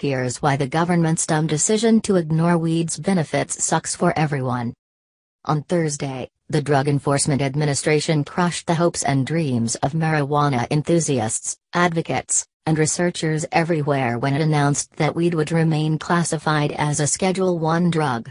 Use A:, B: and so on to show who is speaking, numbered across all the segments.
A: Here's why the government's dumb decision to ignore weed's benefits sucks for everyone. On Thursday, the Drug Enforcement Administration crushed the hopes and dreams of marijuana enthusiasts, advocates, and researchers everywhere when it announced that weed would remain classified as a Schedule I drug.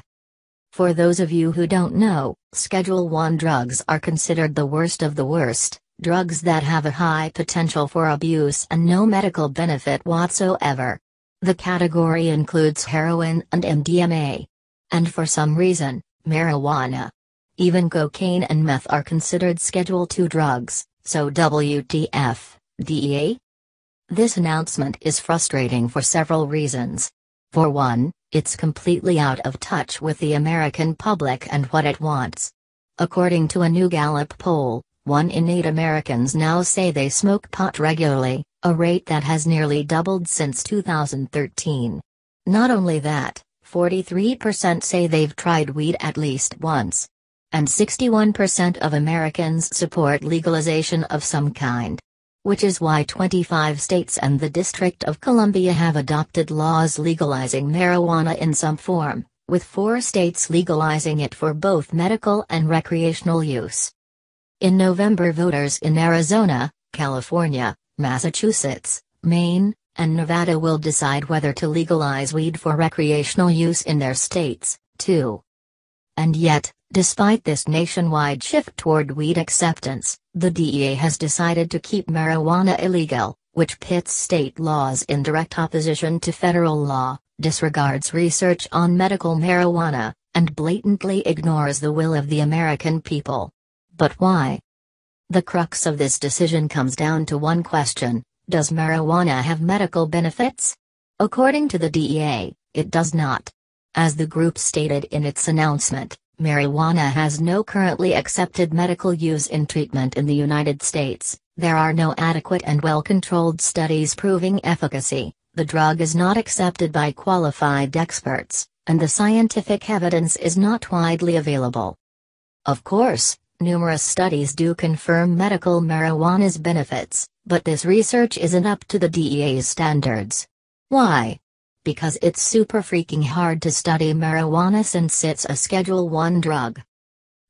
A: For those of you who don't know, Schedule I drugs are considered the worst of the worst, drugs that have a high potential for abuse and no medical benefit whatsoever. The category includes heroin and MDMA. And for some reason, marijuana. Even cocaine and meth are considered Schedule II drugs, so WTF, DEA? This announcement is frustrating for several reasons. For one, it's completely out of touch with the American public and what it wants. According to a new Gallup poll, 1 in 8 Americans now say they smoke pot regularly, a rate that has nearly doubled since 2013. Not only that, 43% say they've tried weed at least once. And 61% of Americans support legalization of some kind. Which is why 25 states and the District of Columbia have adopted laws legalizing marijuana in some form, with 4 states legalizing it for both medical and recreational use. In November, voters in Arizona, California, Massachusetts, Maine, and Nevada will decide whether to legalize weed for recreational use in their states, too. And yet, despite this nationwide shift toward weed acceptance, the DEA has decided to keep marijuana illegal, which pits state laws in direct opposition to federal law, disregards research on medical marijuana, and blatantly ignores the will of the American people. But why? The crux of this decision comes down to one question: does marijuana have medical benefits? According to the DEA, it does not. As the group stated in its announcement, marijuana has no currently accepted medical use in treatment in the United States. There are no adequate and well-controlled studies proving efficacy, the drug is not accepted by qualified experts, and the scientific evidence is not widely available. Of course, numerous studies do confirm medical marijuana's benefits, but this research isn't up to the DEA's standards. Why? Because it's super freaking hard to study marijuana since it's a Schedule I drug.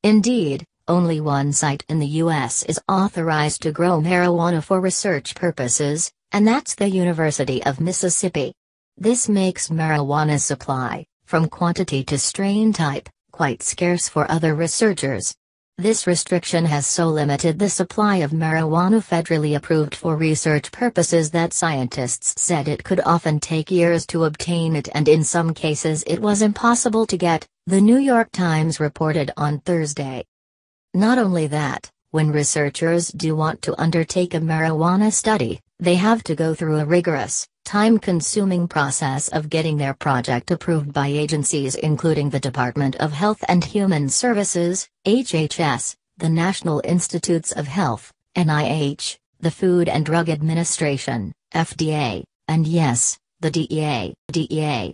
A: Indeed, only one site in the U.S. is authorized to grow marijuana for research purposes, and that's the University of Mississippi. This makes marijuana's supply, from quantity to strain type, quite scarce for other researchers. This restriction has so limited the supply of marijuana federally approved for research purposes that scientists said it could often take years to obtain it, and in some cases it was impossible to get, the New York Times reported on Thursday. Not only that, when researchers do want to undertake a marijuana study, they have to go through a rigorous, time-consuming process of getting their project approved by agencies including the Department of Health and Human Services, HHS, the National Institutes of Health, NIH, the Food and Drug Administration, FDA, and yes, the DEA.